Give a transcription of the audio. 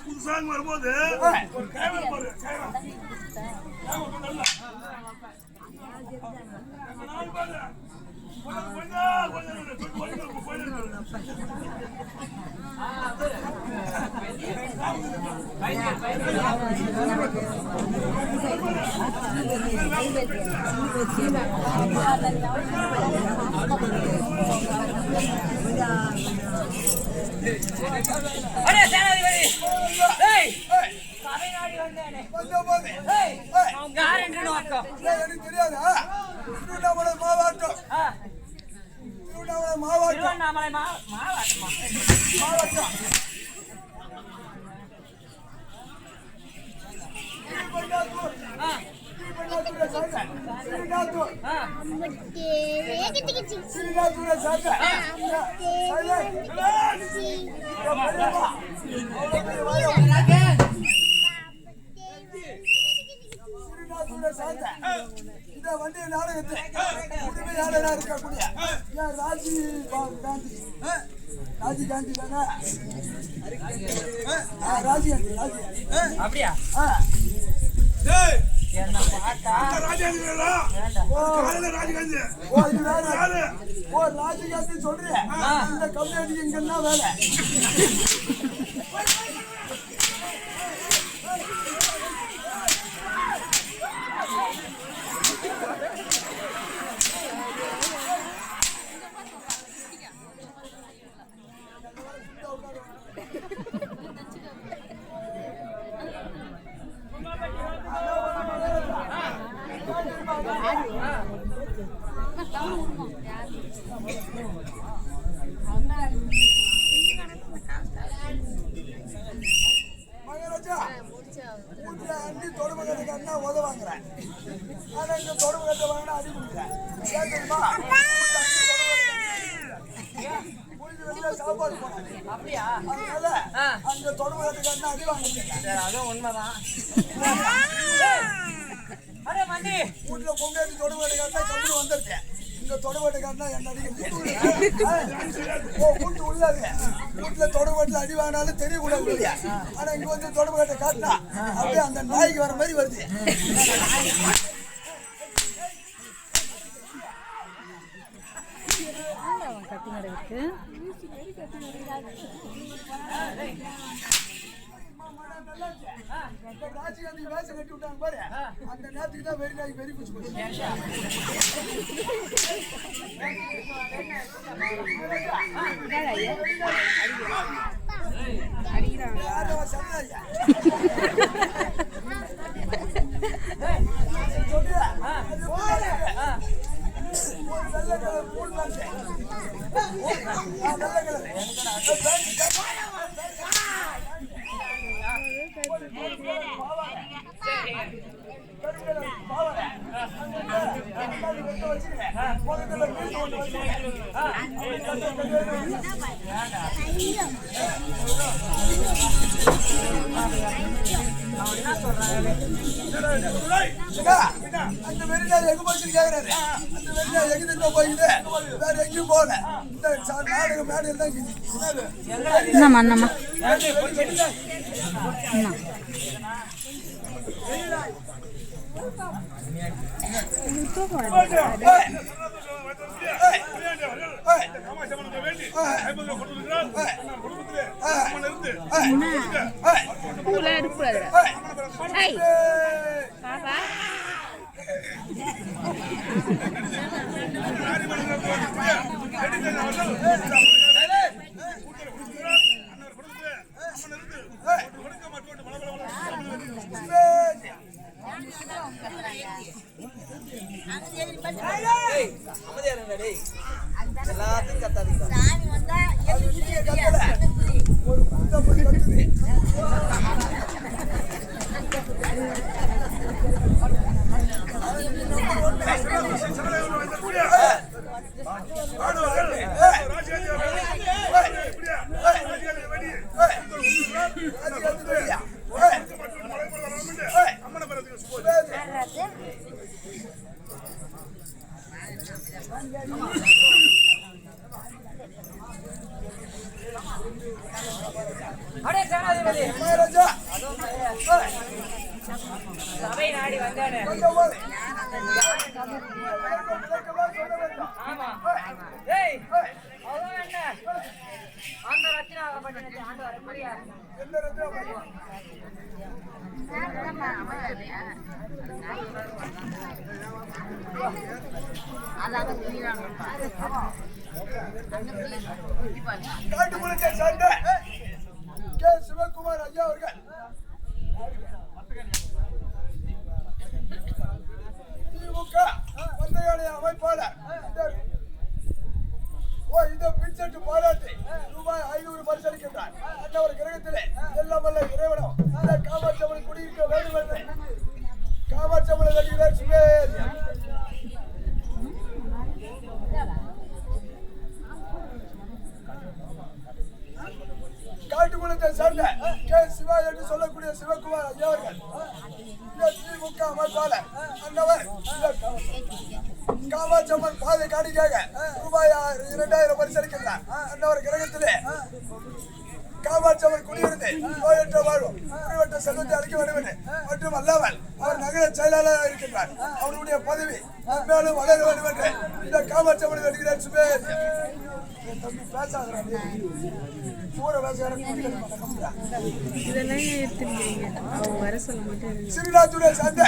புதுசாக வரும்போது ஒரு கைவர் போடு இந்த வண்டி நாடகத்தை உரிமையாளராக இருக்கக்கூடிய ராஜீவ் காந்தி தானே? ராஜீவ் காந்தி அப்படியா? ராஜீவ்காந்தி சொல்றேன். இந்த கம்யூனிட்டி எங்கன்னா வேலை மகாராஜா அண்டி தொடுமகத்துக்காரனா உத வாங்குறேன். ஆனா இந்த தொடுமகத்தை வாங்கினா அடி கொடுக்குறேன். ஏன் தெரியுமா? சாப்பாடு போனாங்க அப்படியா? அதனால அந்த தொடுமகத்துக்காரனா அடி வாங்குறேன். அதுவும் உண்மைதான். வீட்டுல பொங்கல் தொடுமகத்துக்காரனா கம்பெனி வந்துருக்கேன். இந்த தொடுபாட்டுக்காரனா என்ன கூட்டு உள்ளாது. வீட்டுல தொடுபாட்டுல அடி வாங்கினாலும் தெரியக்கூடாது. ஆனா இங்க வந்து தொடுபாட்டை காட்டினா அப்படியே அந்த நாய்க்கு வர மாதிரி வருது. ராஜீவ்காந்தி வேச கட்டி விட்டாங்க பாரு, அந்த நேரத்துக்கு தான் வெறி நாய் வெறி பிடிச்சு போச்சு. ஒரு வெள்ளை கலர் பூல் வெள்ளை கலர் அந்த வெறிநாள் எங்க போச்சு கேக்குறாரு. அந்த வெறிநாள் எங்க போயிட்டு வேற எங்கேயும் போகல. இந்த நாடக மேடையில் தான் எல்லாத்தையும் கத்தாதீங்க. அடே சேனாதிபதி மகாராஜா சபை நாடி வந்தானே. ஆமா. ஏய் அதான் என்ன அந்த ரத்தினாகப்பட்டினத்தை ஆண்டவர் எப்படியா என்ன ரத்னா காட்டுக்குளத்தை சார்ந்த கே. சிவகுமார் ஐயா அவர்கள் திமுக பந்தயாளி அமைப்பாளர் இந்த பின்செட்டு பாராட்டி ரூபாய் 500 பரிசளிக்கின்றார். அன்னவர் கிரகத்திலே எல்லாம் வல்ல இறைவனும் இந்த காமாட்சியம்மன் குடியிருக்க வேண்டும் என்று காமாட்சியம்மனை வருகிறார். சுமேர் காட்டுக்குளத்தை சார்ந்த கே. சிவா என்று சொல்லக்கூடிய சிவகுமார் ஐயா அவர்கள் திமுக அமைப்பாளர் அன்னவர் காமாட்சியம்மன் பாதை காணிக்காக ரூபாய் 2000 பரிசளிக்கின்றார். அன்னவர் கிரகத்திலே காமாட்சியம்மன் குடியிருந்து நோயற்ற வாழ்வும் குடிவட்ட செல்வத்தை அளிக்க வேண்டும் என்று மற்றும் அல்லாமல் அவர் நகர செயலாளராக இருக்கின்றார். அவருடைய பதவி மேலும் வளர வேண்டும் என்று இந்த காமாட்சியம்மனை வருகிறார். சுமேர் தம்பி பேசாகிறார் சிறுநாத்துடைய சந்தை